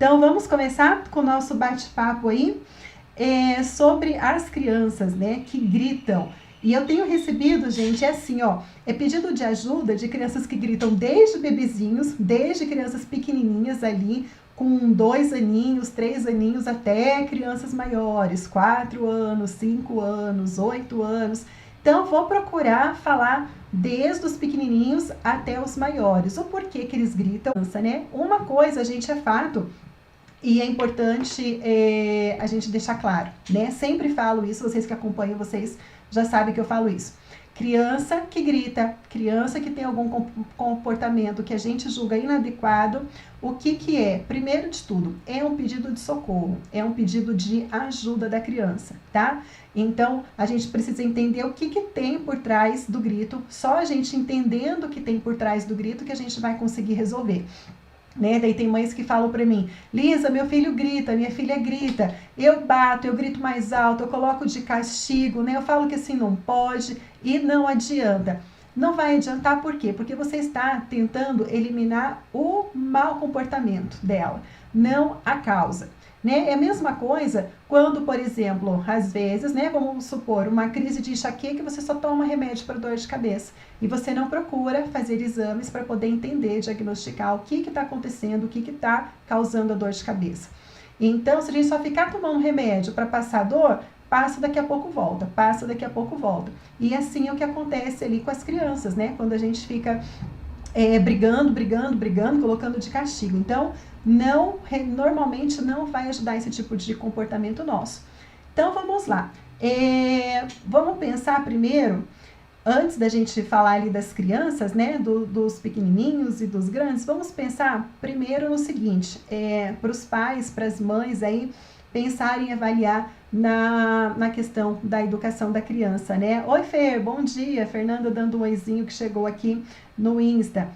Então, vamos começar com o nosso bate-papo aí sobre as crianças, né, que gritam. E eu tenho recebido, gente, é pedido de ajuda de crianças que gritam desde bebezinhos, desde crianças pequenininhas ali, com 2 aninhos, 3 aninhos, até crianças maiores, 4 anos, 5 anos, 8 anos. Então, vou procurar falar desde os pequenininhos até os maiores. O porquê que eles gritam, né? Uma coisa, gente, é fato, e é importante a gente deixar claro, né? Sempre falo isso, vocês que acompanham, vocês já sabem que eu falo isso. Criança que grita, criança que tem algum comportamento que a gente julga inadequado, o que é? Primeiro de tudo, é um pedido de socorro, é um pedido de ajuda da criança, tá? Então, a gente precisa entender o que tem por trás do grito, só a gente entendendo o que tem por trás do grito que a gente vai conseguir resolver. Né? Daí tem mães que falam para mim: Lisa, meu filho grita, minha filha grita, eu bato, eu grito mais alto, eu coloco de castigo, né? Eu falo que assim não pode e não adianta. Não vai adiantar por quê? Porque você está tentando eliminar o mau comportamento dela, não a causa. Né? É a mesma coisa quando, por exemplo, às vezes, né, vamos supor, uma crise de enxaqueca, você só toma remédio para dor de cabeça e você não procura fazer exames para poder entender, diagnosticar o que está acontecendo, o que está causando a dor de cabeça. Então, se a gente só ficar tomando remédio para passar dor, passa, daqui a pouco volta, passa, daqui a pouco volta. E assim é o que acontece ali com as crianças, né? Quando a gente fica brigando, colocando de castigo. Então, normalmente não vai ajudar esse tipo de comportamento nosso. Então, vamos lá. Vamos pensar primeiro, antes da gente falar ali das crianças, né, dos pequenininhos e dos grandes, vamos pensar primeiro no seguinte, para os pais, para as mães aí, pensarem e avaliar na questão da educação da criança, né? Oi, Fer, bom dia. Fernanda dando um oizinho que chegou aqui no Insta.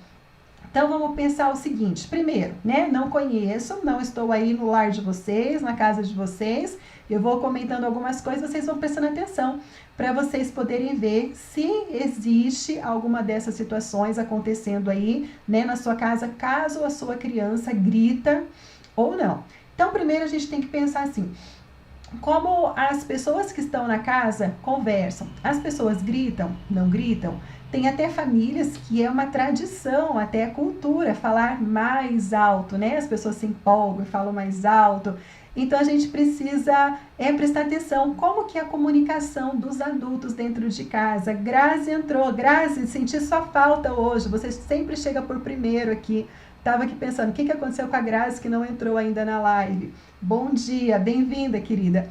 Então, vamos pensar o seguinte. Primeiro, né? Não conheço, não estou aí no lar de vocês, na casa de vocês. Eu vou comentando algumas coisas, vocês vão prestando atenção para vocês poderem ver se existe alguma dessas situações acontecendo aí, né, na sua casa, caso a sua criança grita ou não. Então, primeiro a gente tem que pensar assim: como as pessoas que estão na casa conversam? As pessoas gritam? Não gritam? Tem até famílias que é uma tradição, até a cultura, falar mais alto, né? As pessoas se empolgam e falam mais alto. Então, a gente precisa prestar atenção como que é a comunicação dos adultos dentro de casa. Grazi entrou. Grazi, senti sua falta hoje. Você sempre chega por primeiro aqui. Estava aqui pensando, o que aconteceu com a Grazi que não entrou ainda na live? Bom dia, bem-vinda, querida.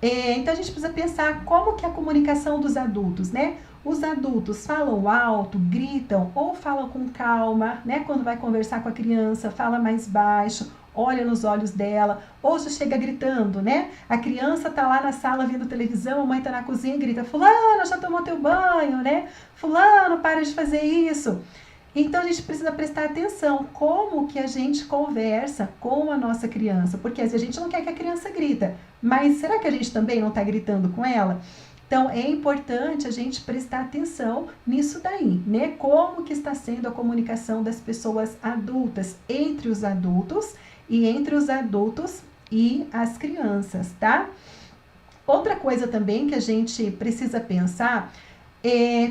Então, a gente precisa pensar como que é a comunicação dos adultos, né? Os adultos falam alto, gritam ou falam com calma, né? Quando vai conversar com a criança, fala mais baixo, olha nos olhos dela, ou já chega gritando, né? A criança tá lá na sala vendo televisão, a mãe tá na cozinha e grita: fulano, já tomou teu banho, né? Fulano, para de fazer isso. Então, a gente precisa prestar atenção como que a gente conversa com a nossa criança, porque às vezes a gente não quer que a criança grita, mas será que a gente também não está gritando com ela? Então, é importante a gente prestar atenção nisso daí, né? Como que está sendo a comunicação das pessoas adultas, entre os adultos e entre os adultos e as crianças, tá? Outra coisa também que a gente precisa pensar,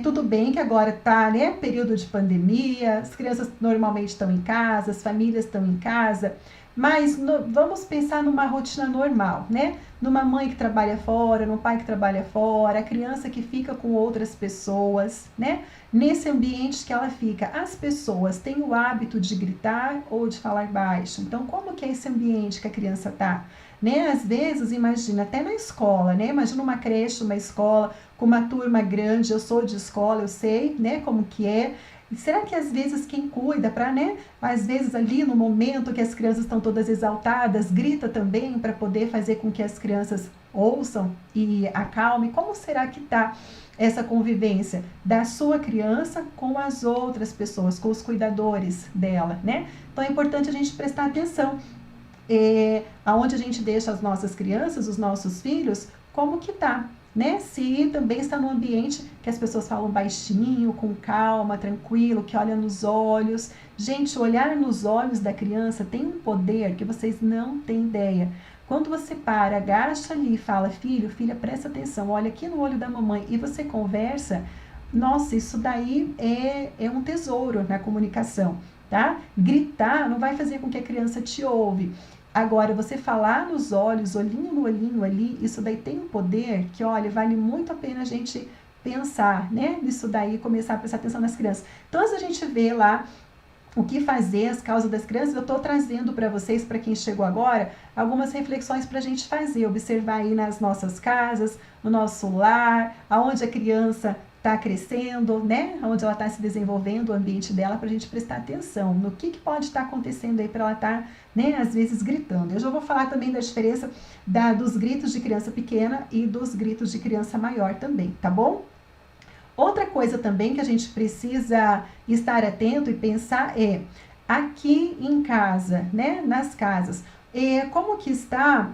tudo bem que agora está, né, período de pandemia, as crianças normalmente estão em casa, as famílias estão em casa, mas vamos pensar numa rotina normal, né? Numa mãe que trabalha fora, num pai que trabalha fora, a criança que fica com outras pessoas, né? Nesse ambiente que ela fica, as pessoas têm o hábito de gritar ou de falar baixo. Então, como que é esse ambiente que a criança está? Né? Às vezes, imagina, até na escola, né? Imagina uma creche, uma escola com uma turma grande, eu sou de escola, eu sei, né, como que é. E será que às vezes quem cuida para, né, às vezes ali no momento que as crianças estão todas exaltadas, grita também para poder fazer com que as crianças ouçam e acalmem? Como será que está essa convivência da sua criança com as outras pessoas, com os cuidadores dela, né? Então é importante a gente prestar atenção aonde a gente deixa as nossas crianças, os nossos filhos, como que tá, né? Se também está num ambiente que as pessoas falam baixinho, com calma, tranquilo, que olha nos olhos. Gente, olhar nos olhos da criança tem um poder que vocês não têm ideia. Quando você para, agacha ali e fala, filho, filha, presta atenção, olha aqui no olho da mamãe, e você conversa, nossa, isso daí é um tesouro na comunicação, tá? Gritar não vai fazer com que a criança te ouve. Agora, você falar nos olhos, olhinho no olhinho ali, isso daí tem um poder que, olha, vale muito a pena a gente pensar, né? Nisso daí, começar a prestar atenção nas crianças. Então, antes a gente vê lá o que fazer, as causas das crianças, eu estou trazendo para vocês, para quem chegou agora, algumas reflexões para a gente fazer, observar aí nas nossas casas, no nosso lar, aonde a criança está crescendo, né? Onde ela está se desenvolvendo, o ambiente dela, para a gente prestar atenção no que pode estar acontecendo aí para ela estar, né, às vezes gritando. Eu já vou falar também da diferença dos gritos de criança pequena e dos gritos de criança maior também, tá bom? Outra coisa também que a gente precisa estar atento e pensar é, aqui em casa, né, nas casas, como que está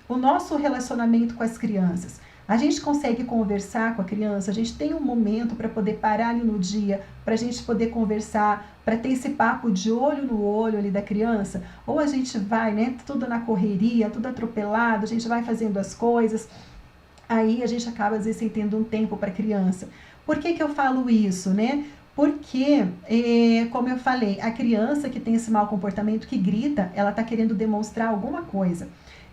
o nosso relacionamento com as crianças? A gente consegue conversar com a criança, a gente tem um momento para poder parar ali no dia, para a gente poder conversar, para ter esse papo de olho no olho ali da criança, ou a gente vai, né, tudo na correria, tudo atropelado, a gente vai fazendo as coisas, aí a gente acaba às vezes sem tendo um tempo para a criança. Por que eu falo isso, né? Porque, como eu falei, a criança que tem esse mau comportamento, que grita, ela está querendo demonstrar alguma coisa.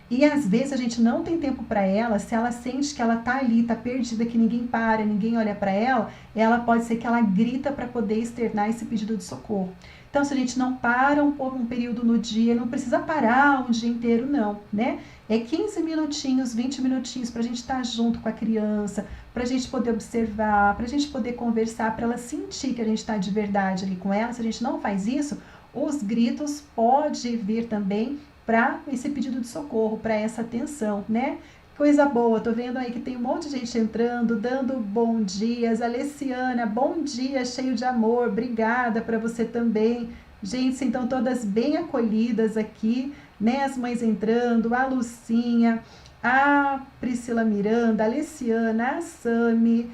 E às vezes a gente não tem tempo para ela, se ela sente que ela tá ali, tá perdida, que ninguém para, ninguém olha para ela pode ser que ela grita para poder externar esse pedido de socorro. Então, se a gente não para um período no dia, não precisa parar um dia inteiro não, né? É 15 minutinhos, 20 minutinhos para a gente estar junto com a criança, para a gente poder observar, para a gente poder conversar, para ela sentir que a gente está de verdade ali com ela. Se a gente não faz isso, os gritos podem vir também para esse pedido de socorro, para essa atenção, né? Coisa boa, tô vendo aí que tem um monte de gente entrando, dando bom dia. Alessiana, bom dia, cheio de amor, obrigada para você também. Gente, então todas bem acolhidas aqui, né? As mães entrando, a Lucinha, a Priscila Miranda, a Alessiana, a Sami,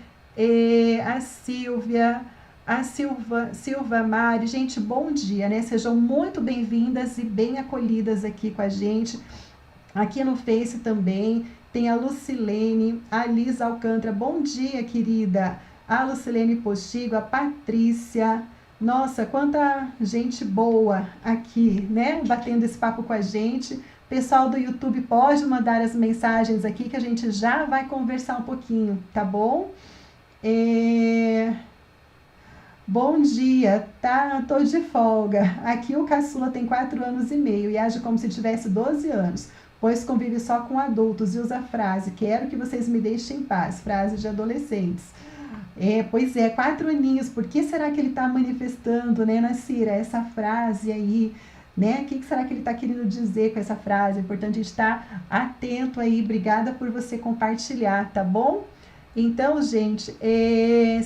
a Silvia, a Silva Mari. Gente, bom dia, né? Sejam muito bem-vindas e bem acolhidas aqui com a gente. Aqui no Face também tem a Lucilene, a Liz Alcântara. Bom dia, querida. A Lucilene Postigo, a Patrícia. Nossa, quanta gente boa aqui, né? Batendo esse papo com a gente. Pessoal do YouTube, pode mandar as mensagens aqui que a gente já vai conversar um pouquinho, tá bom? Bom dia, tá? Tô de folga. Aqui o caçula tem 4 anos e meio e age como se tivesse 12 anos, pois convive só com adultos e usa a frase, quero que vocês me deixem em paz, frase de adolescentes. Pois é, 4 aninhos, por que será que ele está manifestando, né, Nacira, essa frase aí, né? O que será que ele está querendo dizer com essa frase? É importante a gente estar atento aí, obrigada por você compartilhar, tá bom? Então, gente,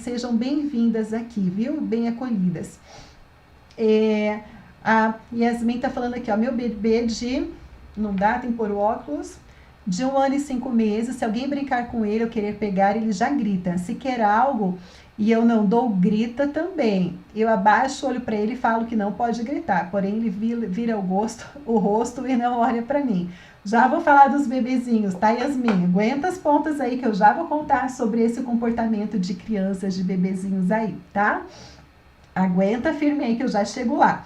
sejam bem-vindas aqui, viu? Bem acolhidas. A Yasmin tá falando aqui, ó, meu bebê não dá, tem que pôr o óculos, de 1 ano e 5 meses, se alguém brincar com ele ou querer pegar, ele já grita. Se quer algo e eu não dou, grita também. Eu abaixo o olho para ele e falo que não pode gritar, porém ele vira o rosto e não olha para mim. Já vou falar dos bebezinhos, tá, Yasmin? Aguenta as pontas aí que eu já vou contar sobre esse comportamento de crianças, de bebezinhos aí, tá? Aguenta firme aí que eu já chego lá.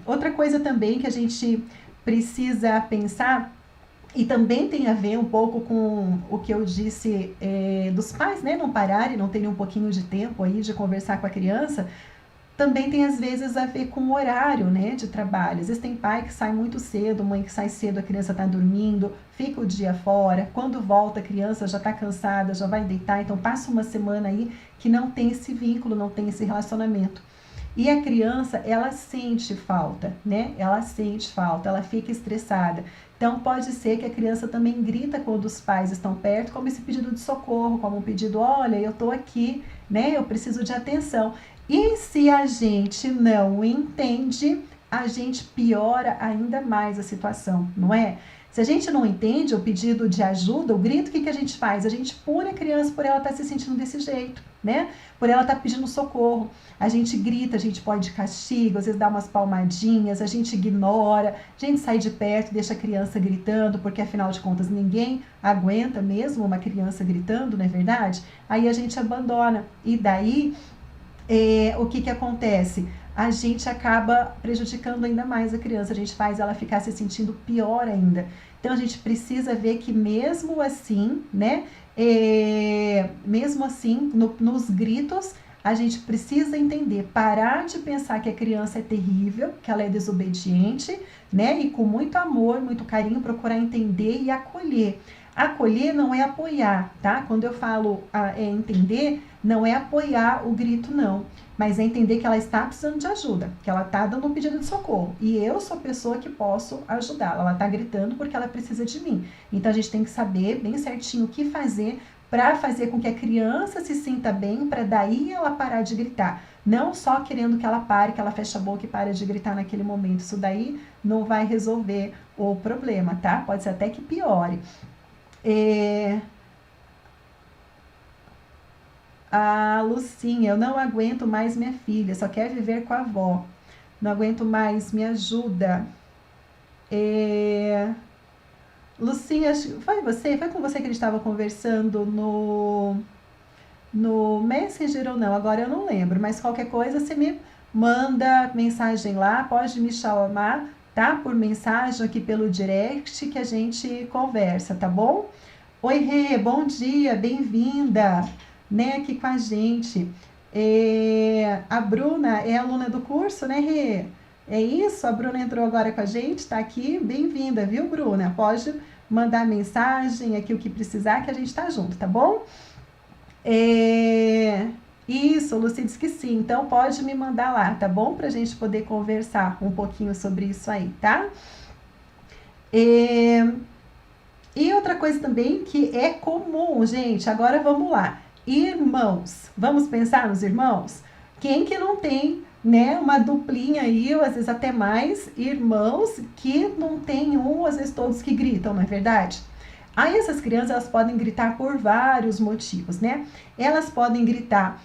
Outra coisa também que a gente precisa pensar, e também tem a ver um pouco com o que eu disse dos pais, né? Não pararem, não terem um pouquinho de tempo aí de conversar com a criança, também tem às vezes a ver com o horário, né, de trabalho. Às vezes tem pai que sai muito cedo, mãe que sai cedo, a criança está dormindo, fica o dia fora, quando volta a criança já está cansada, já vai deitar, então passa uma semana aí que não tem esse vínculo, não tem esse relacionamento. E a criança, ela sente falta, né? Ela sente falta, ela fica estressada. Então pode ser que a criança também grita quando os pais estão perto, como esse pedido de socorro, como um pedido, olha, eu estou aqui, né? Eu preciso de atenção. E se a gente não entende, a gente piora ainda mais a situação, não é? Se a gente não entende o pedido de ajuda, o grito, o que a gente faz? A gente pune a criança por ela estar se sentindo desse jeito, né? Por ela estar pedindo socorro. A gente grita, a gente pode de castigo, às vezes dá umas palmadinhas, a gente ignora, a gente sai de perto, deixa a criança gritando, porque afinal de contas ninguém aguenta mesmo uma criança gritando, não é verdade? Aí a gente abandona. E daí, o que acontece? A gente acaba prejudicando ainda mais a criança, a gente faz ela ficar se sentindo pior ainda. Então a gente precisa ver que mesmo assim, né, mesmo assim, nos gritos, a gente precisa entender, parar de pensar que a criança é terrível, que ela é desobediente, né, e com muito amor, muito carinho, procurar entender e acolher. Acolher não é apoiar, tá? Quando eu falo entender, não é apoiar o grito, não. Mas é entender que ela está precisando de ajuda, que ela está dando um pedido de socorro. E eu sou a pessoa que posso ajudá-la. Ela está gritando porque ela precisa de mim. Então a gente tem que saber bem certinho o que fazer para fazer com que a criança se sinta bem, para daí ela parar de gritar. Não só querendo que ela pare, que ela feche a boca e pare de gritar naquele momento. Isso daí não vai resolver o problema, tá? Pode ser até que piore. A Lucinha, eu não aguento mais minha filha, só quer viver com a avó. Não aguento mais, me ajuda. Lucinha, foi com você que ele estava conversando no Messenger ou não? Agora eu não lembro, mas qualquer coisa você me manda mensagem lá, pode me chamar, tá? Por mensagem aqui pelo direct que a gente conversa, tá bom? Oi, Rê, bom dia, bem-vinda, né, aqui com a gente. A Bruna é aluna do curso, né, Rê? É isso? A Bruna entrou agora com a gente, tá aqui, bem-vinda, viu, Bruna? Pode mandar mensagem aqui, o que precisar, que a gente tá junto, tá bom? Isso, Lucy disse que sim, então pode me mandar lá, tá bom? Pra gente poder conversar um pouquinho sobre isso aí, tá? E outra coisa também que é comum, gente, agora vamos lá. Irmãos, vamos pensar nos irmãos? Quem que não tem, né, uma duplinha aí, ou às vezes até mais, irmãos que não tem um, às vezes todos que gritam, não é verdade? Aí essas crianças, elas podem gritar por vários motivos, né? Elas podem gritar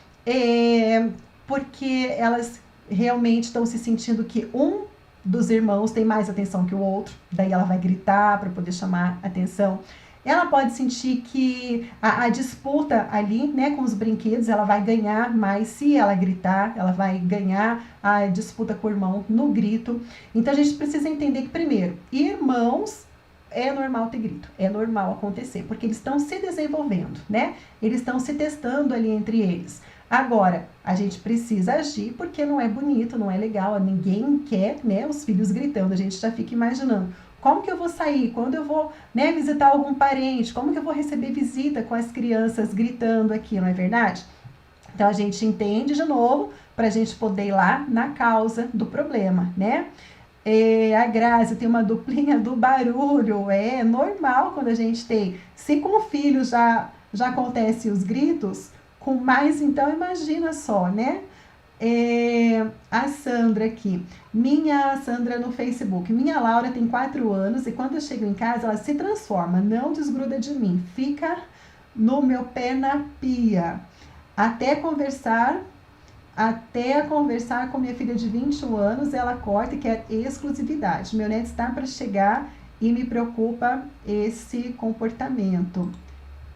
porque elas realmente estão se sentindo que um dos irmãos tem mais atenção que o outro, daí ela vai gritar para poder chamar atenção. Ela pode sentir que a disputa ali, né, com os brinquedos, ela vai ganhar mais se ela gritar, ela vai ganhar a disputa com o irmão no grito. Então a gente precisa entender que, primeiro, irmãos, é normal ter grito, é normal acontecer, porque eles estão se desenvolvendo, né? Eles estão se testando ali entre eles. Agora, a gente precisa agir porque não é bonito, não é legal, ninguém quer, né, os filhos gritando, a gente já fica imaginando. Como que eu vou sair? Quando eu vou, né, visitar algum parente? Como que eu vou receber visita com as crianças gritando aqui, não é verdade? Então, a gente entende de novo para a gente poder ir lá na causa do problema, né? A Grazi tem uma duplinha do barulho, é normal quando a gente tem. Se com o filho já acontece os gritos, com mais, então imagina só, né? A Sandra aqui, minha Sandra no Facebook, minha Laura tem 4 anos e quando eu chego em casa ela se transforma, não desgruda de mim, fica no meu pé na pia, até conversar com minha filha de 21 anos, ela corta e quer exclusividade. Meu neto está para chegar e me preocupa esse comportamento.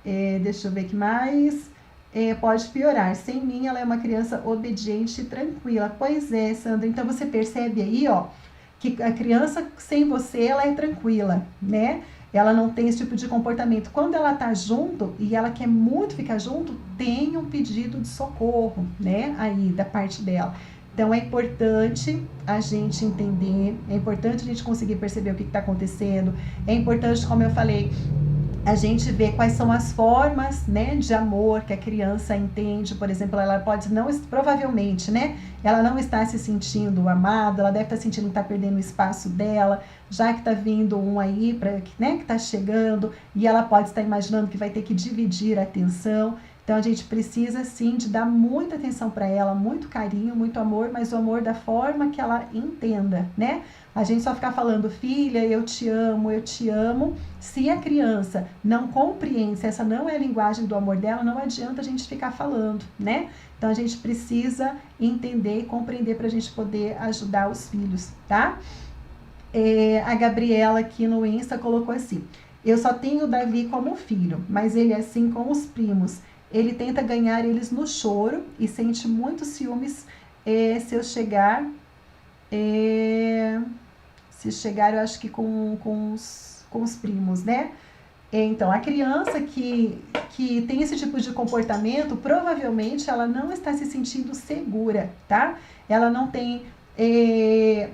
Deixa eu ver o que mais. Pode piorar. Sem mim, ela é uma criança obediente e tranquila. Pois é, Sandra. Então, você percebe aí, ó, que a criança sem você, ela é tranquila, né? Ela não tem esse tipo de comportamento. Quando ela tá junto e ela quer muito ficar junto, tem um pedido de socorro, né? Aí, da parte dela. Então, é importante a gente entender, é importante a gente conseguir perceber o que está acontecendo. É importante, como eu falei, a gente vê quais são as formas, né, de amor que a criança entende. Por exemplo, ela pode não, provavelmente, né, ela não está se sentindo amada, ela deve estar sentindo que está perdendo o espaço dela, já que está vindo um aí, né, que está chegando, e ela pode estar imaginando que vai ter que dividir a atenção. Então a gente precisa sim de dar muita atenção para ela, muito carinho, muito amor, mas o amor da forma que ela entenda, né? A gente só ficar falando, filha, eu te amo. Se a criança não compreende, se essa não é a linguagem do amor dela, não adianta a gente ficar falando, né? Então a gente precisa entender e compreender para a gente poder ajudar os filhos, tá? A Gabriela aqui no Insta colocou assim: eu só tenho o Davi como filho, mas ele é assim com os primos. Ele tenta ganhar eles no choro e sente muitos ciúmes se eu chegar. Se chegar, eu acho que com os primos, né? Então, a criança que tem esse tipo de comportamento, provavelmente ela não está se sentindo segura, tá? Ela não tem,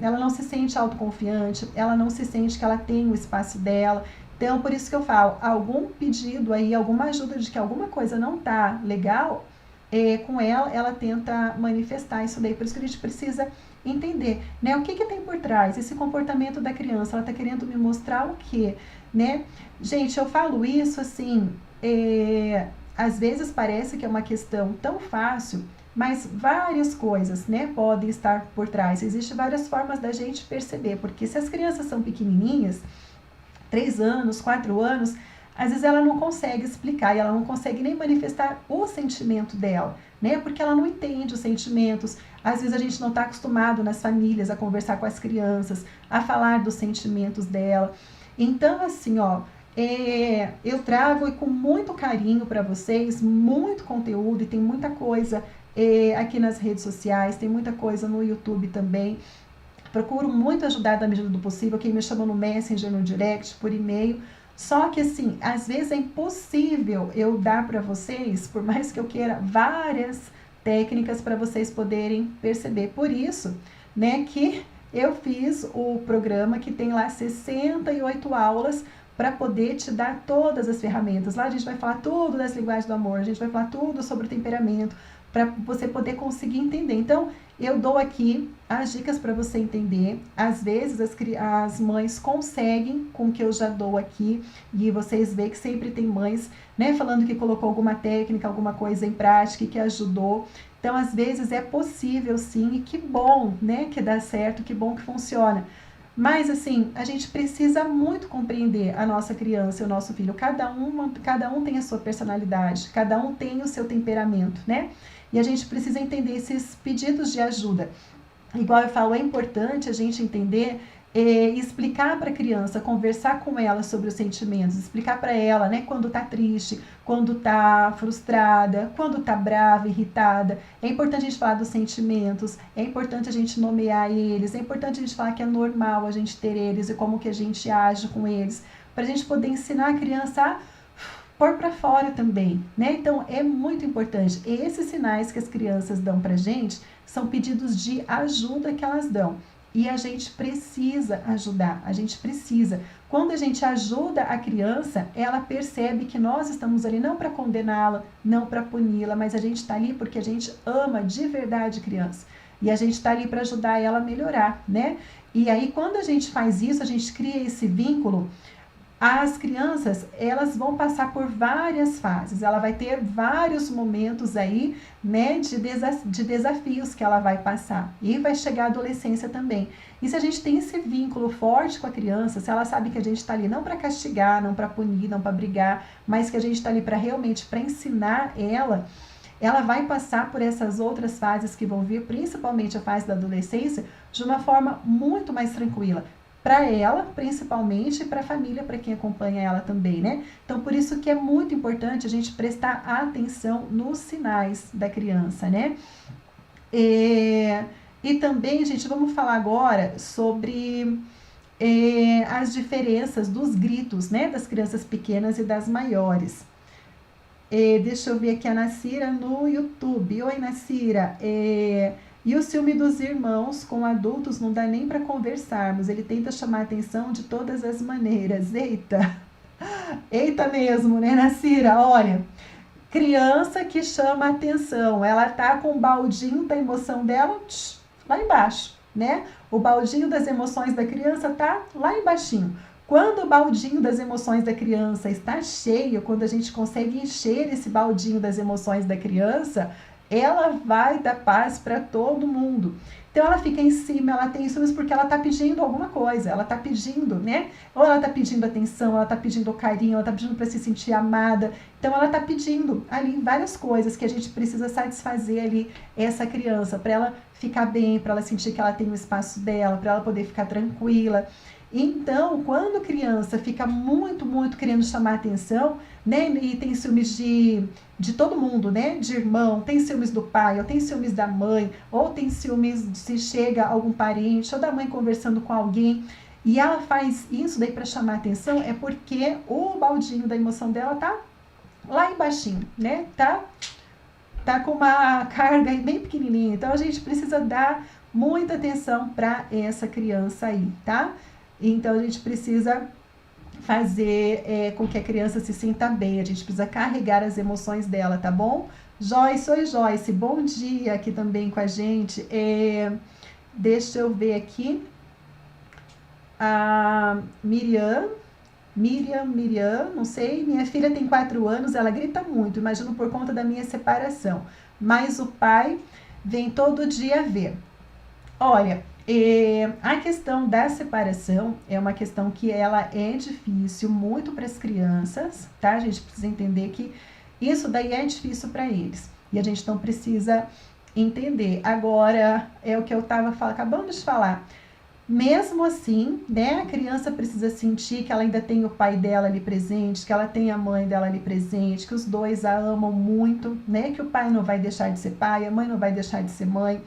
ela não se sente autoconfiante, ela não se sente que ela tem o espaço dela. Então, por isso que eu falo, algum pedido aí, alguma ajuda de que alguma coisa não tá legal, com ela tenta manifestar isso daí. Por isso que a gente precisa entender, né? O que tem por trás? Esse comportamento da criança, ela tá querendo me mostrar o quê, né? Gente, eu falo isso assim, às vezes parece que é uma questão tão fácil, mas várias coisas, né, podem estar por trás. Existem várias formas da gente perceber, porque se as crianças são pequenininhas, 3 anos, 4 anos, às vezes ela não consegue explicar e ela não consegue nem manifestar o sentimento dela, né? Porque ela não entende os sentimentos. Às vezes a gente não está acostumado nas famílias a conversar com as crianças, a falar dos sentimentos dela. Então, assim, ó, eu trago com muito carinho para vocês, muito conteúdo, e tem muita coisa aqui nas redes sociais, tem muita coisa no YouTube também. Procuro muito ajudar da medida do possível, quem me chama no Messenger, no direct, por e-mail. Só que assim, às vezes é impossível eu dar para vocês, por mais que eu queira, várias técnicas para vocês poderem perceber. Por isso, né, que eu fiz o programa que tem lá 68 aulas para poder te dar todas as ferramentas. Lá a gente vai falar tudo das linguagens do amor, a gente vai falar tudo sobre o temperamento, para você poder conseguir entender. Então, eu dou aqui as dicas para você entender. Às vezes as mães conseguem com o que eu já dou aqui, e vocês veem que sempre tem mães, né, falando que colocou alguma técnica, alguma coisa em prática e que ajudou. Então, às vezes é possível sim, e que bom, né, que dá certo, que bom que funciona. Mas assim, a gente precisa muito compreender a nossa criança e o nosso filho. Cada um tem a sua personalidade, cada um tem o seu temperamento, né? E a gente precisa entender esses pedidos de ajuda. Igual eu falo, é importante a gente entender e explicar para a criança, conversar com ela sobre os sentimentos, explicar para ela, né, quando tá triste, quando tá frustrada, quando tá brava, irritada. É importante a gente falar dos sentimentos, é importante a gente nomear eles, é importante a gente falar que é normal a gente ter eles e como que a gente age com eles, para a gente poder ensinar a criança a pôr para fora também, né? Então é muito importante. Esses sinais que as crianças dão pra gente são pedidos de ajuda que elas dão. E a gente precisa ajudar, a gente precisa. Quando a gente ajuda a criança, ela percebe que nós estamos ali não para condená-la, não para puni-la, mas a gente está ali porque a gente ama de verdade a criança. E a gente está ali para ajudar ela a melhorar, né? E aí, quando a gente faz isso, a gente cria esse vínculo. As crianças, elas vão passar por várias fases, ela vai ter vários momentos aí, né, de desafios que ela vai passar, e vai chegar a adolescência também. E se a gente tem esse vínculo forte com a criança, se ela sabe que a gente está ali não para castigar, não para punir, não para brigar, mas que a gente está ali para realmente para ensinar ela vai passar por essas outras fases que vão vir, principalmente a fase da adolescência, de uma forma muito mais tranquila. Para ela, principalmente, e para a família, para quem acompanha ela também, né? Então, por isso que é muito importante a gente prestar atenção nos sinais da criança, né? E também, gente, vamos falar agora sobre as diferenças dos gritos, né? Das crianças pequenas e das maiores. Deixa eu ver aqui a Nacira no YouTube. Oi, Nacira. E o ciúme dos irmãos com adultos não dá nem para conversarmos. Ele tenta chamar a atenção de todas as maneiras. Eita! Eita mesmo, né, Nacira? Olha, criança que chama a atenção, ela tá com o baldinho da emoção dela lá embaixo, né? O baldinho das emoções da criança tá lá embaixinho. Quando o baldinho das emoções da criança está cheio, quando a gente consegue encher esse baldinho das emoções da criança, ela vai dar paz para todo mundo. Então ela fica em cima, ela tem ciúmes porque ela está pedindo alguma coisa, ela está pedindo, né? Ou ela está pedindo atenção, ela está pedindo carinho, ela está pedindo para se sentir amada. Então ela está pedindo ali várias coisas que a gente precisa satisfazer ali essa criança, para ela ficar bem, para ela sentir que ela tem o espaço dela, para ela poder ficar tranquila. Então, quando a criança fica muito, muito querendo chamar atenção, né, e tem ciúmes de todo mundo, né, de irmão, tem ciúmes do pai, ou tem ciúmes da mãe, ou tem ciúmes de se chega algum parente, ou da mãe conversando com alguém, e ela faz isso daí para chamar atenção, é porque o baldinho da emoção dela tá lá embaixinho, né, tá com uma carga bem pequenininha. Então, a gente precisa dar muita atenção para essa criança aí, tá? Então, a gente precisa fazer com que a criança se sinta bem, a gente precisa carregar as emoções dela, tá bom? Joyce, oi Joyce, bom dia aqui também com a gente. Deixa eu ver aqui. A Miriam, não sei, minha filha tem 4 anos, ela grita muito, imagino por conta da minha separação, mas o pai vem todo dia ver. Olha, a questão da separação é uma questão que ela é difícil muito para as crianças, tá? A gente precisa entender que isso daí é difícil para eles e a gente não precisa entender. Agora, é o que eu estava acabando de falar. Mesmo assim, né, a criança precisa sentir que ela ainda tem o pai dela ali presente, que ela tem a mãe dela ali presente, que os dois a amam muito, né, que o pai não vai deixar de ser pai, a mãe não vai deixar de ser mãe.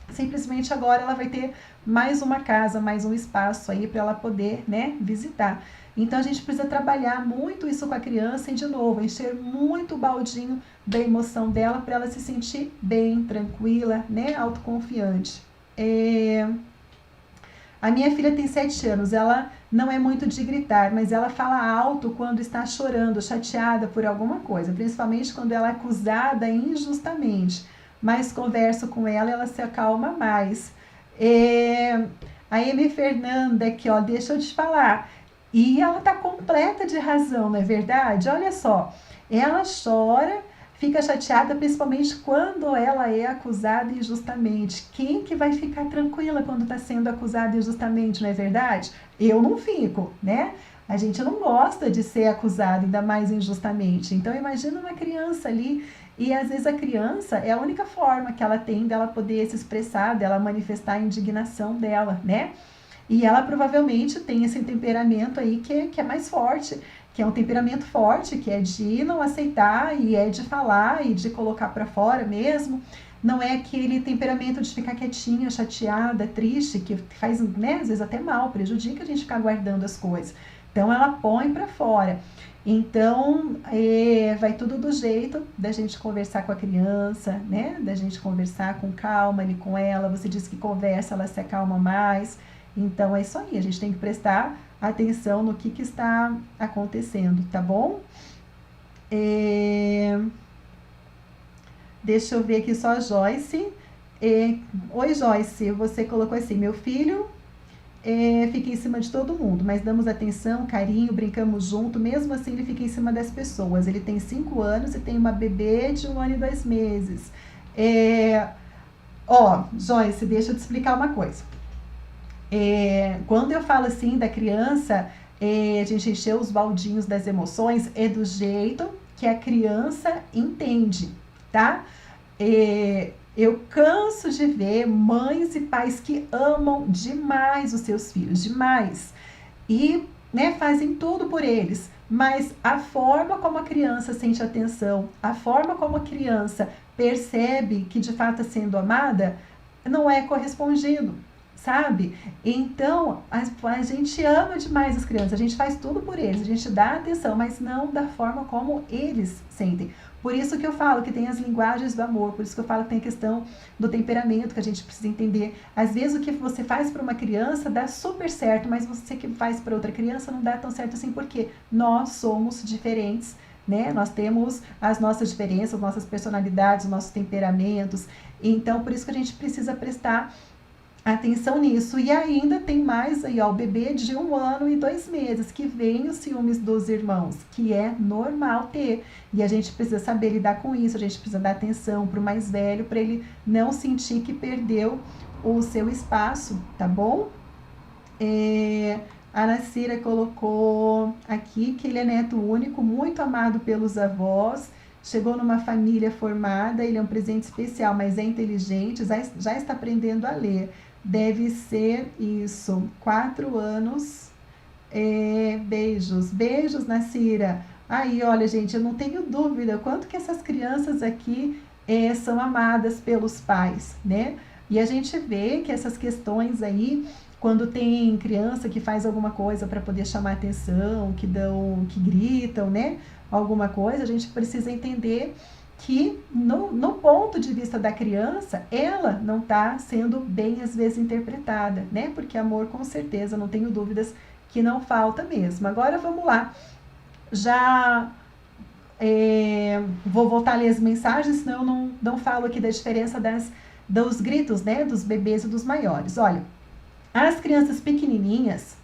Simplesmente agora ela vai ter mais uma casa, mais um espaço aí para ela poder, né, visitar. Então a gente precisa trabalhar muito isso com a criança e, de novo, encher muito o baldinho da emoção dela para ela se sentir bem, tranquila, né, autoconfiante. A minha filha tem 7 anos, ela não é muito de gritar, mas ela fala alto quando está chorando, chateada por alguma coisa, principalmente quando ela é acusada injustamente. Mas converso com ela, ela se acalma mais. A Amy Fernanda aqui, ó, deixa eu te falar. E ela tá completa de razão, não é verdade? Olha só, ela chora, fica chateada, principalmente quando ela é acusada injustamente. Quem que vai ficar tranquila quando está sendo acusada injustamente, não é verdade? Eu não fico, né? A gente não gosta de ser acusado, ainda mais injustamente. Então, imagina uma criança ali, e às vezes a criança é a única forma que ela tem dela poder se expressar, dela manifestar a indignação dela, né? E ela provavelmente tem esse temperamento aí que é mais forte, que é um temperamento forte, que é de não aceitar e é de falar e de colocar para fora mesmo. Não é aquele temperamento de ficar quietinha, chateada, triste, que faz, né, às vezes até mal, prejudica a gente ficar guardando as coisas. Então ela põe para fora. Então vai tudo do jeito da gente conversar com a criança, né? Da gente conversar com calma ali com ela. Você disse que conversa, ela se acalma mais. Então é isso aí, a gente tem que prestar atenção no que está acontecendo, tá bom? Deixa eu ver aqui só a Joyce. Oi Joyce, você colocou assim, meu filho fica em cima de todo mundo, mas damos atenção, carinho, brincamos junto, mesmo assim ele fica em cima das pessoas. Ele tem 5 anos e tem uma bebê de 1 ano e 2 meses. Joyce, deixa eu te explicar uma coisa. Quando eu falo assim da criança, a gente encheu os baldinhos das emoções, é do jeito que a criança entende, tá? Eu canso de ver mães e pais que amam demais os seus filhos, demais, e, né, fazem tudo por eles, mas a forma como a criança sente atenção, a forma como a criança percebe que de fato está sendo amada, não é correspondido, sabe? Então, a gente ama demais as crianças, a gente faz tudo por eles, a gente dá atenção, mas não da forma como eles sentem. Por isso que eu falo que tem as linguagens do amor, por isso que eu falo que tem a questão do temperamento que a gente precisa entender. Às vezes o que você faz para uma criança dá super certo, mas você que faz para outra criança não dá tão certo assim, porque nós somos diferentes, né? Nós temos as nossas diferenças, nossas personalidades, nossos temperamentos. Então, por isso que a gente precisa prestar atenção nisso. E ainda tem mais aí, ó, o bebê de 1 ano e 2 meses, que vem os ciúmes dos irmãos, que é normal ter. E a gente precisa saber lidar com isso, a gente precisa dar atenção pro mais velho, para ele não sentir que perdeu o seu espaço, tá bom? A Nacira colocou aqui que ele é neto único, muito amado pelos avós, chegou numa família formada, ele é um presente especial, mas é inteligente, já está aprendendo a ler. Deve ser isso, 4 anos. Beijos, Nacira. Aí, olha, gente, eu não tenho dúvida quanto que essas crianças aqui são amadas pelos pais, né? E a gente vê que essas questões aí, quando tem criança que faz alguma coisa para poder chamar atenção, que gritam, né? Alguma coisa, a gente precisa entender que no ponto de vista da criança, ela não está sendo bem, às vezes, interpretada, né? Porque amor, com certeza, não tenho dúvidas que não falta mesmo. Agora, vamos lá. Já vou voltar a ler as mensagens, senão eu não falo aqui da diferença dos gritos, né? Dos bebês e dos maiores. Olha, as crianças pequenininhas,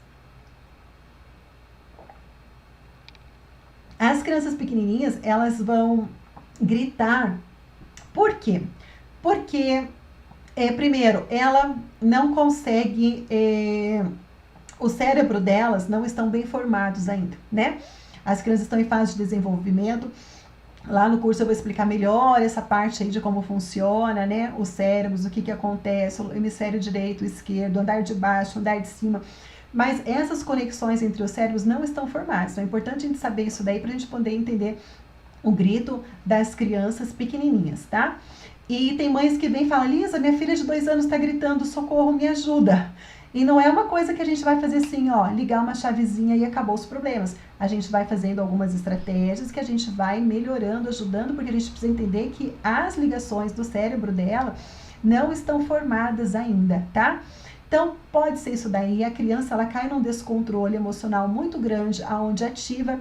elas vão gritar. Por quê? Porque, primeiro, ela não consegue, o cérebro delas não estão bem formados ainda, né? As crianças estão em fase de desenvolvimento. Lá no curso eu vou explicar melhor essa parte aí de como funciona, né? Os cérebros, o que acontece, o hemisfério direito, esquerdo, andar de baixo, andar de cima. Mas essas conexões entre os cérebros não estão formadas. Então é importante a gente saber isso daí para a gente poder entender o grito das crianças pequenininhas, tá? E tem mães que vêm e falam, Lisa, minha filha de 2 anos está gritando, socorro, me ajuda. E não é uma coisa que a gente vai fazer assim, ó, ligar uma chavezinha e acabou os problemas. A gente vai fazendo algumas estratégias que a gente vai melhorando, ajudando, porque a gente precisa entender que as ligações do cérebro dela não estão formadas ainda, tá? Então, pode ser isso daí, a criança ela cai num descontrole emocional muito grande, onde ativa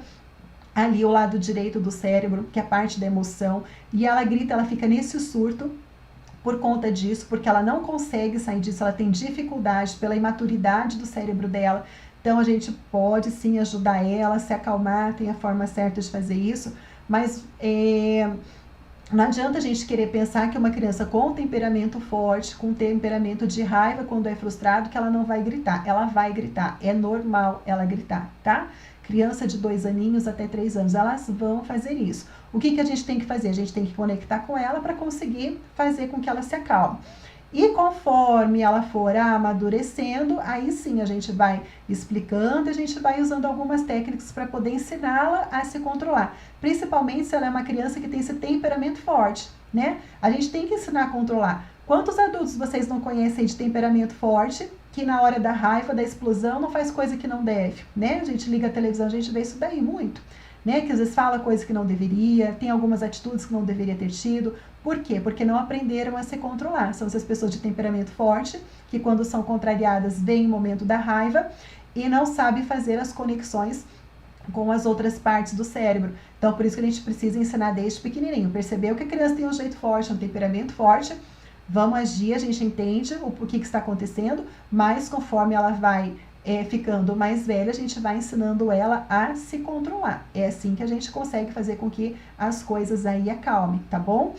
ali o lado direito do cérebro, que é a parte da emoção, e ela grita, ela fica nesse surto por conta disso, porque ela não consegue sair disso, ela tem dificuldade pela imaturidade do cérebro dela. Então, a gente pode sim ajudar ela a se acalmar, tem a forma certa de fazer isso, mas não adianta a gente querer pensar que uma criança com temperamento forte, com temperamento de raiva, quando é frustrado, que ela não vai gritar. Ela vai gritar, é normal ela gritar, tá? Criança de 2 aninhos até 3 anos, elas vão fazer isso. O que a gente tem que fazer? A gente tem que conectar com ela para conseguir fazer com que ela se acalme. E conforme ela for amadurecendo, aí sim a gente vai explicando, a gente vai usando algumas técnicas para poder ensiná-la a se controlar. Principalmente se ela é uma criança que tem esse temperamento forte, né? A gente tem que ensinar a controlar. Quantos adultos vocês não conhecem de temperamento forte, que na hora da raiva, da explosão, não faz coisa que não deve, né? A gente liga a televisão, a gente vê isso daí muito, né? Que às vezes fala coisa que não deveria, tem algumas atitudes que não deveria ter tido. Por quê? Porque não aprenderam a se controlar. São essas pessoas de temperamento forte, que quando são contrariadas, vem o momento da raiva e não sabem fazer as conexões com as outras partes do cérebro. Então, por isso que a gente precisa ensinar desde pequenininho. Percebeu que a criança tem um jeito forte, um temperamento forte, vamos agir, a gente entende o que está acontecendo, mas conforme ela vai ficando mais velha, a gente vai ensinando ela a se controlar. É assim que a gente consegue fazer com que as coisas aí acalmem, tá bom?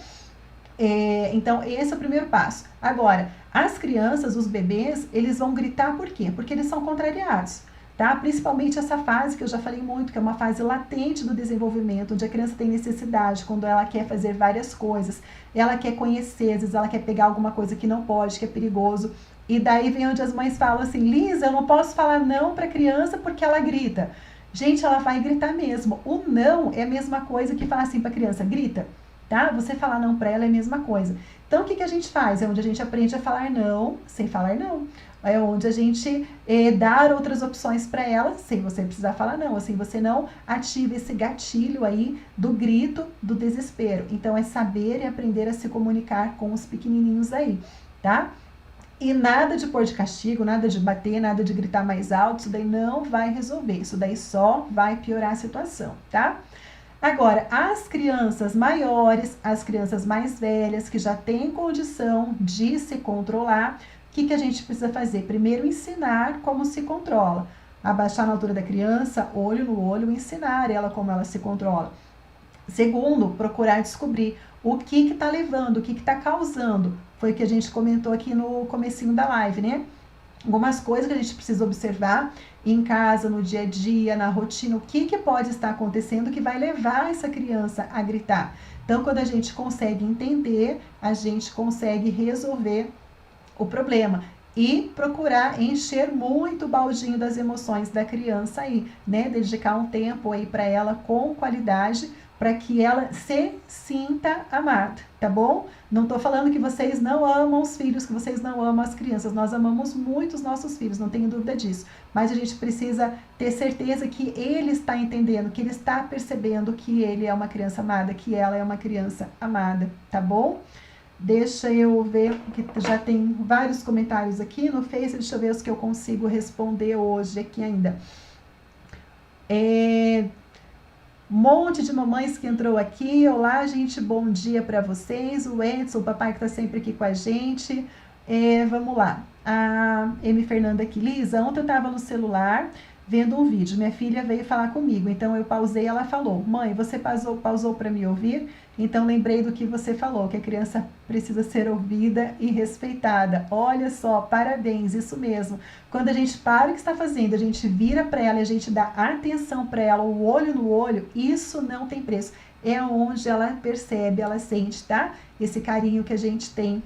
Então, esse é o primeiro passo. Agora, as crianças, os bebês, eles vão gritar por quê? Porque eles são contrariados, tá? Principalmente essa fase que eu já falei muito, que é uma fase latente do desenvolvimento, onde a criança tem necessidade, quando ela quer fazer várias coisas, ela quer conhecer, às vezes ela quer pegar alguma coisa que não pode, que é perigoso, e daí vem onde as mães falam assim, Lisa, eu não posso falar não para a criança porque ela grita. Gente, ela vai gritar mesmo. O não é a mesma coisa que falar assim para a criança, grita. Tá? Você falar não para ela é a mesma coisa. Então, o que a gente faz? É onde a gente aprende a falar não, sem falar não. É onde a gente dá outras opções para ela, sem você precisar falar não. Assim, você não ativa esse gatilho aí do grito, do desespero. Então, é saber e aprender a se comunicar com os pequenininhos aí, tá? E nada de pôr de castigo, nada de bater, nada de gritar mais alto, isso daí não vai resolver. Isso daí só vai piorar a situação, tá? Agora, as crianças maiores, as crianças mais velhas, que já têm condição de se controlar, que a gente precisa fazer? Primeiro, ensinar como se controla. Abaixar na altura da criança, olho no olho, ensinar ela como ela se controla. Segundo, procurar descobrir o que está levando, o que está causando. Foi o que a gente comentou aqui no comecinho da live, né? Algumas coisas que a gente precisa observar em casa, no dia a dia, na rotina, o que pode estar acontecendo que vai levar essa criança a gritar. Então, quando a gente consegue entender, a gente consegue resolver o problema e procurar encher muito o baldinho das emoções da criança aí, né? Dedicar um tempo aí para ela com qualidade, para que ela se sinta amada, tá bom? Não tô falando que vocês não amam os filhos, que vocês não amam as crianças. Nós amamos muito os nossos filhos, não tenho dúvida disso. Mas a gente precisa ter certeza que ele está entendendo, que ele está percebendo que ele é uma criança amada, que ela é uma criança amada, tá bom? Deixa eu ver, que já tem vários comentários aqui no Face, deixa eu ver os que eu consigo responder hoje aqui ainda. Monte de mamães que entrou aqui. Olá, gente, bom dia para vocês. O Edson, o papai que está sempre aqui com a gente. Vamos lá. A M. Fernanda aqui. Lisa, ontem eu estava no celular vendo um vídeo. Minha filha veio falar comigo, então eu pausei e ela falou: mãe, você pausou para me ouvir? Então lembrei do que você falou, que a criança precisa ser ouvida e respeitada. Olha só, parabéns, isso mesmo. Quando a gente para o que está fazendo, a gente vira para ela, a gente dá atenção para ela, o olho no olho, isso não tem preço. É onde ela percebe, ela sente, tá? Esse carinho que a gente tem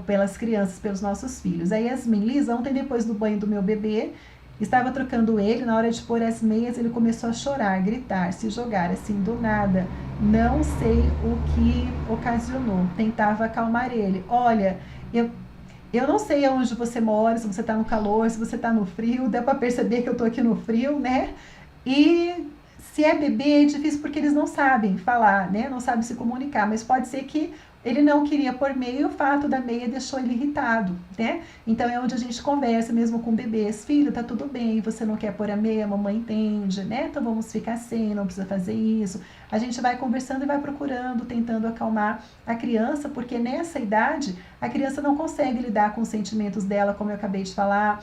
pelas crianças, pelos nossos filhos. A Yasmin, Lisa, ontem depois do banho do meu bebê, estava trocando ele, na hora de pôr as meias, ele começou a chorar, gritar, se jogar, assim, do nada. Não sei o que ocasionou. Tentava acalmar ele. Olha, eu não sei aonde você mora, se você está no calor, se você está no frio. Dá para perceber que eu estou aqui no frio, né? E se é bebê, é difícil porque eles não sabem falar, né? Não sabem se comunicar. Mas pode ser que ele não queria pôr meia e o fato da meia deixou ele irritado, né? Então é onde a gente conversa mesmo com bebês. Filho, tá tudo bem, você não quer pôr a meia, a mamãe entende, né? Então vamos ficar sem, não precisa fazer isso. A gente vai conversando e vai procurando, tentando acalmar a criança, porque nessa idade a criança não consegue lidar com os sentimentos dela, como eu acabei de falar.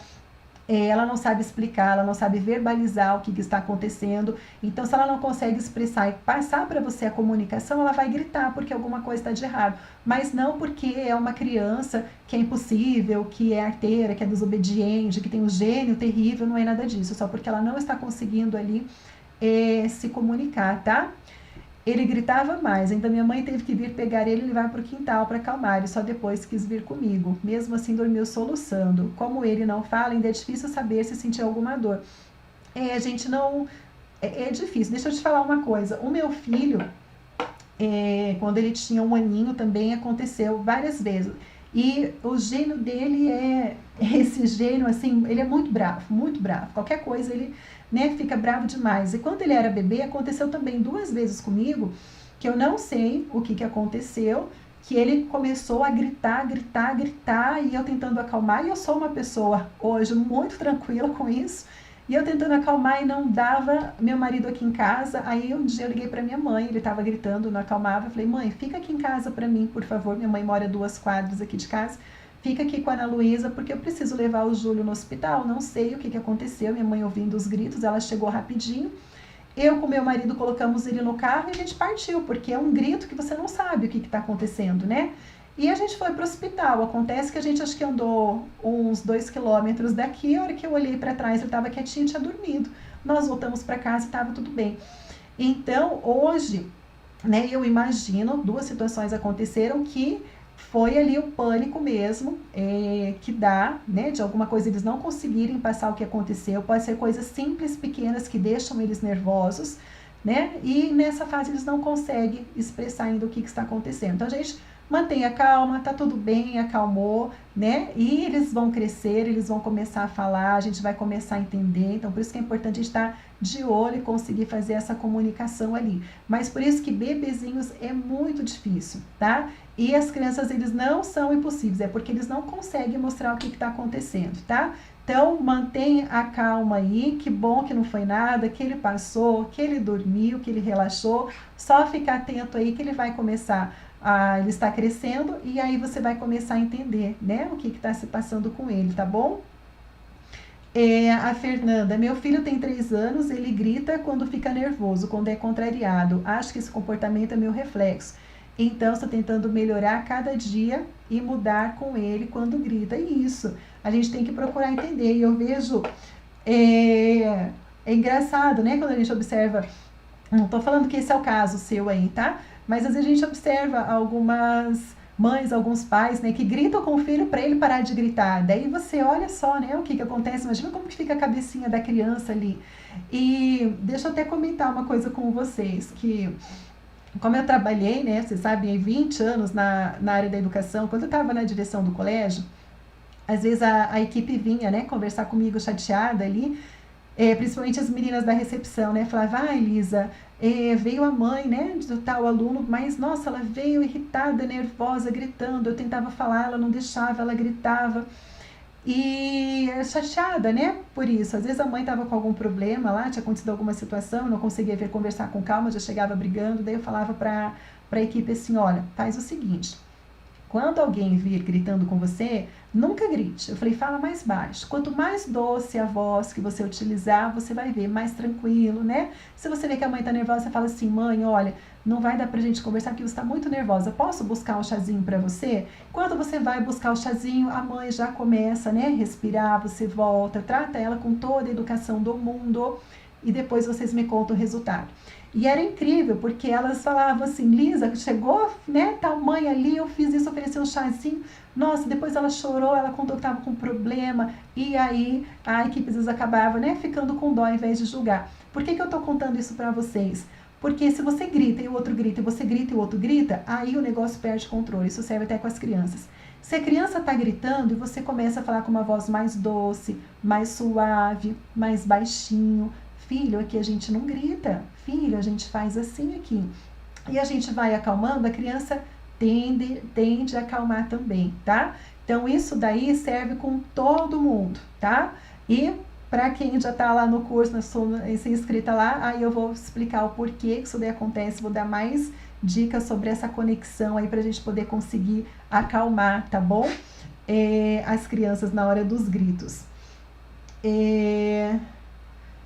Ela não sabe explicar, ela não sabe verbalizar o que está acontecendo. Então, se ela não consegue expressar e passar para você a comunicação, ela vai gritar porque alguma coisa está de errado. Mas não porque é uma criança que é impossível, que é arteira, que é desobediente, que tem um gênio terrível, não é nada disso. Só porque ela não está conseguindo ali se comunicar, tá? Ele gritava mais, ainda minha mãe teve que vir pegar ele e levar para o quintal para acalmar, e só depois quis vir comigo. Mesmo assim dormiu soluçando. Como ele não fala, ainda é difícil saber se sentiu alguma dor. A gente não... É difícil. Deixa eu te falar uma coisa. O meu filho, quando ele tinha 1 aninho, também aconteceu várias vezes. E o gênio dele esse gênio, assim, ele é muito bravo, muito bravo. Qualquer coisa ele, né, fica bravo demais. E quando ele era bebê, aconteceu também 2 vezes comigo, que eu não sei o que aconteceu, que ele começou a gritar, e eu tentando acalmar. E eu sou uma pessoa hoje muito tranquila com isso. E eu tentando acalmar e não dava. Meu marido aqui em casa, aí um dia eu liguei para minha mãe, ele estava gritando, não acalmava. Eu falei: mãe, fica aqui em casa para mim, por favor. Minha mãe mora 2 quadras aqui de casa. Fica aqui com a Ana Luísa, porque eu preciso levar o Júlio no hospital. Não sei o que aconteceu. Minha mãe ouvindo os gritos, ela chegou rapidinho. Eu com meu marido colocamos ele no carro e a gente partiu, porque é um grito que você não sabe o que está acontecendo, né? E a gente foi para o hospital. Acontece que a gente acho que andou uns 2 quilômetros daqui. A hora que eu olhei para trás, ele estava quietinho, tinha dormido. Nós voltamos para casa e estava tudo bem. Então, hoje, né, eu imagino, 2 situações aconteceram que foi ali o pânico mesmo, que dá, né, de alguma coisa eles não conseguirem passar o que aconteceu. Pode ser coisas simples, pequenas, que deixam eles nervosos, né? E nessa fase eles não conseguem expressar ainda o que está acontecendo. Então, a gente mantenha calma, tá tudo bem, acalmou, né? E eles vão crescer, eles vão começar a falar, a gente vai começar a entender. Então, por isso que é importante a gente estar de olho e conseguir fazer essa comunicação ali. Mas por isso que bebezinhos é muito difícil, tá? E as crianças, eles não são impossíveis, é porque eles não conseguem mostrar o que está acontecendo, tá? Então, mantenha a calma aí, que bom que não foi nada, que ele passou, que ele dormiu, que ele relaxou. Só ficar atento aí que ele vai começar ele está crescendo, e aí você vai começar a entender, né, o que está se passando com ele, tá bom? A Fernanda, meu filho tem 3 anos, ele grita quando fica nervoso, quando é contrariado. Acho que esse comportamento é meu reflexo. Então, estou tentando melhorar cada dia e mudar com ele quando grita. E isso, a gente tem que procurar entender. E eu vejo, é engraçado, né, quando a gente observa, não estou falando que esse é o caso seu aí, tá? Mas às vezes a gente observa algumas mães, alguns pais, né, que gritam com o filho para ele parar de gritar. Daí você olha só, né, o que acontece. Imagina como que fica a cabecinha da criança ali. E deixa eu até comentar uma coisa com vocês, que como eu trabalhei, né, vocês sabem, 20 anos na área da educação, quando eu estava na direção do colégio, às vezes a equipe vinha, né, conversar comigo chateada ali, principalmente as meninas da recepção, né, falava, Elisa, veio a mãe, né, do tal aluno, mas, nossa, ela veio irritada, nervosa, gritando, eu tentava falar, ela não deixava, ela gritava, e chateada, né, por isso. Às vezes a mãe estava com algum problema lá, tinha acontecido alguma situação, não conseguia vir conversar com calma, já chegava brigando, daí eu falava para a equipe assim, olha, faz o seguinte, quando alguém vir gritando com você, nunca grite. Eu falei, fala mais baixo. Quanto mais doce a voz que você utilizar, você vai ver mais tranquilo, né? Se você vê que a mãe tá nervosa, você fala assim, mãe, olha, não vai dar pra gente conversar porque você tá muito nervosa. Posso buscar um chazinho pra você? Quando você vai buscar o chazinho, a mãe já começa, né, respirar, você volta, trata ela com toda a educação do mundo e depois vocês me contam o resultado. E era incrível, porque elas falavam assim, Lisa, chegou, né, tal mãe ali, eu fiz isso, ofereci um chazinho, nossa, depois ela chorou, ela contou que estava com problema, e aí a equipe às vezes acabava, né, ficando com dó ao invés de julgar. Por que eu estou contando isso para vocês? Porque se você grita e o outro grita, e você grita e o outro grita, aí o negócio perde controle, isso serve até com as crianças. Se a criança está gritando e você começa a falar com uma voz mais doce, mais suave, mais baixinho, filho, aqui a gente não grita, filho, a gente faz assim aqui. E a gente vai acalmando, a criança tende a acalmar também, tá? Então, isso daí serve com todo mundo, tá? E para quem já tá lá no curso, se inscrita lá, aí eu vou explicar o porquê que isso daí acontece, vou dar mais dicas sobre essa conexão aí pra gente poder conseguir acalmar, tá bom? As crianças na hora dos gritos.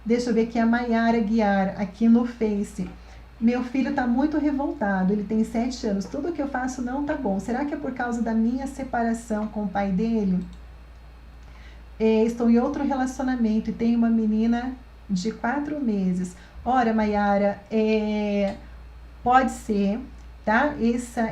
Deixa eu ver aqui a Maiara Guiar, aqui no Face. Meu filho está muito revoltado, ele tem 7 anos. Tudo que eu faço não tá bom. Será que é por causa da minha separação com o pai dele? Estou em outro relacionamento e tenho uma menina de 4 meses. Ora, Maiara, pode ser, tá?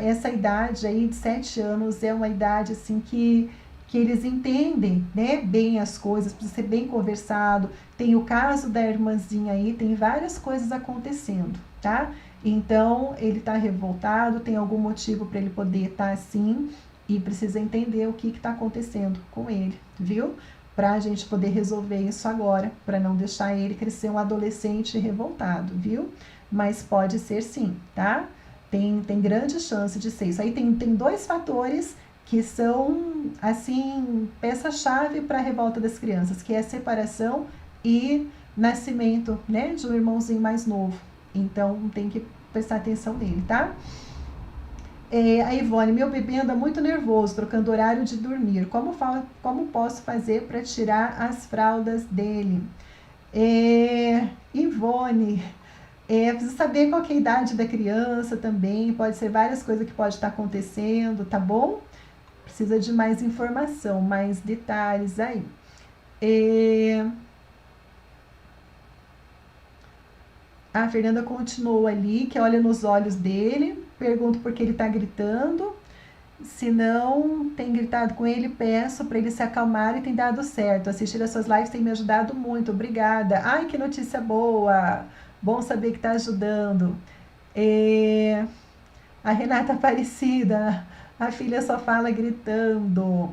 Essa idade aí de 7 anos é uma idade assim que eles entendem, né, bem as coisas, precisa ser bem conversado. Tem o caso da irmãzinha aí, tem várias coisas acontecendo, tá? Então, ele está revoltado, tem algum motivo para ele poder estar assim e precisa entender o que está acontecendo com ele, viu? Para a gente poder resolver isso agora, para não deixar ele crescer um adolescente revoltado, viu? Mas pode ser sim, tá? Tem grande chance de ser isso. Aí tem 2 fatores que são, assim, peça-chave para a revolta das crianças, que é a separação e nascimento, né, de um irmãozinho mais novo. Então, tem que prestar atenção nele, tá? A Ivone, meu bebê anda muito nervoso, trocando horário de dormir. Como posso fazer para tirar as fraldas dele? Ivone, preciso saber qual que é a idade da criança também, pode ser várias coisas que pode estar acontecendo, tá bom? Precisa de mais informação, mais detalhes aí. A Fernanda continuou ali, que olha nos olhos dele, pergunta por que ele está gritando. Se não tem gritado com ele, peço para ele se acalmar e tem dado certo. Assistir as suas lives tem me ajudado muito, obrigada. Ai, que notícia boa! Bom saber que está ajudando. A Renata Aparecida, a filha só fala gritando.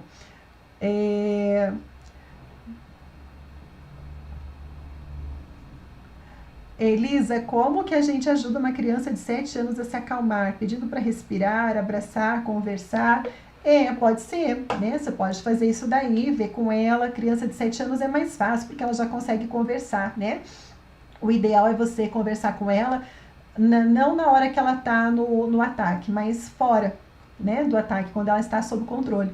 Elisa, como que a gente ajuda uma criança de 7 anos a se acalmar? Pedindo para respirar, abraçar, conversar. Pode ser, né? Você pode fazer isso daí, ver com ela. Criança de 7 anos é mais fácil, porque ela já consegue conversar, né? O ideal é você conversar com ela não na hora que ela está no ataque, mas fora, né, do ataque, quando ela está sob controle.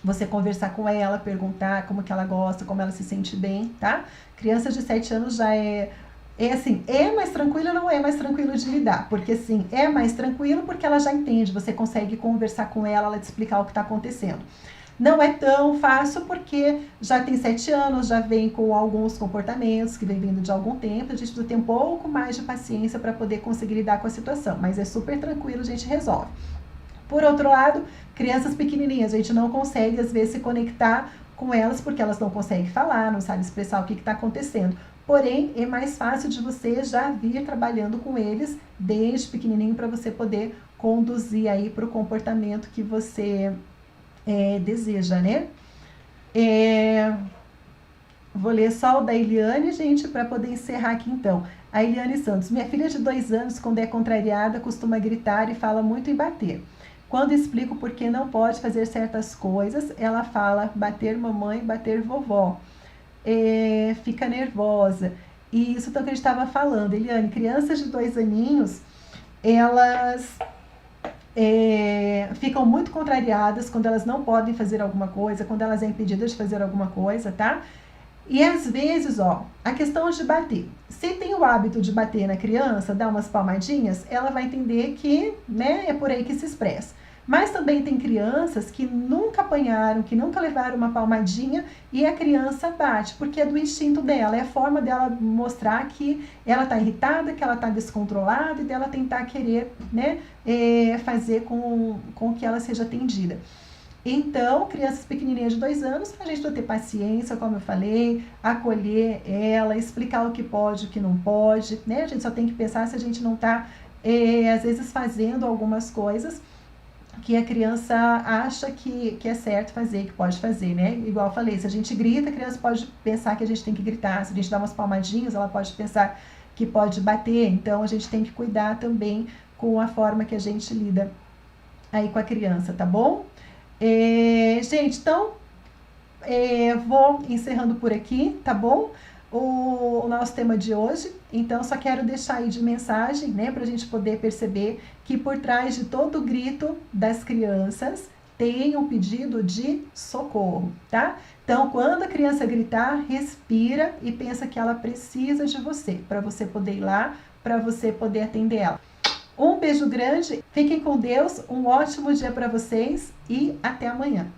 Você conversar com ela, perguntar como que ela gosta, como ela se sente bem, tá? Criança de 7 anos já é assim, é mais tranquilo ou não é mais tranquilo de lidar? Porque assim, é mais tranquilo porque ela já entende, você consegue conversar com ela te explicar o que está acontecendo. Não é tão fácil porque já tem 7 anos, já vem com alguns comportamentos que vem vindo de algum tempo, a gente precisa ter um pouco mais de paciência para poder conseguir lidar com a situação, mas é super tranquilo, a gente resolve. Por outro lado, crianças pequenininhas, a gente não consegue às vezes se conectar com elas porque elas não conseguem falar, não sabem expressar o que está acontecendo. Porém, é mais fácil de você já vir trabalhando com eles desde pequenininho para você poder conduzir aí para o comportamento que você deseja, né? Vou ler só o da Eliane, gente, para poder encerrar aqui então. A Eliane Santos. Minha filha de 2 anos, quando é contrariada, costuma gritar e fala muito em bater. Quando explico por que não pode fazer certas coisas, ela fala bater mamãe, bater vovó. Fica nervosa. E isso é o que a gente estava falando. Eliane, crianças de 2 aninhos, elas ficam muito contrariadas quando elas não podem fazer alguma coisa, quando elas são impedidas de fazer alguma coisa, tá? E às vezes, ó, a questão de bater. Se tem o hábito de bater na criança, dar umas palmadinhas, ela vai entender que, né, é por aí que se expressa. Mas também tem crianças que nunca apanharam, que nunca levaram uma palmadinha e a criança bate, porque é do instinto dela, é a forma dela mostrar que ela está irritada, que ela está descontrolada e dela tentar querer, né, fazer com que ela seja atendida. Então, crianças pequenininhas de 2 anos, a gente precisa ter paciência, como eu falei, acolher ela, explicar o que pode, o que não pode, né? A gente só tem que pensar se a gente não está, às vezes, fazendo algumas coisas que a criança acha que é certo fazer, que pode fazer, né? Igual eu falei, se a gente grita, a criança pode pensar que a gente tem que gritar. Se a gente dá umas palmadinhas, ela pode pensar que pode bater. Então, a gente tem que cuidar também com a forma que a gente lida aí com a criança, tá bom? Gente, então, vou encerrando por aqui, tá bom? O nosso tema de hoje. Então, só quero deixar aí de mensagem, né, para a gente poder perceber que por trás de todo o grito das crianças tem um pedido de socorro, tá? Então, quando a criança gritar, respira e pensa que ela precisa de você, para você poder ir lá, para você poder atender ela. Um beijo grande, fiquem com Deus, um ótimo dia para vocês e até amanhã.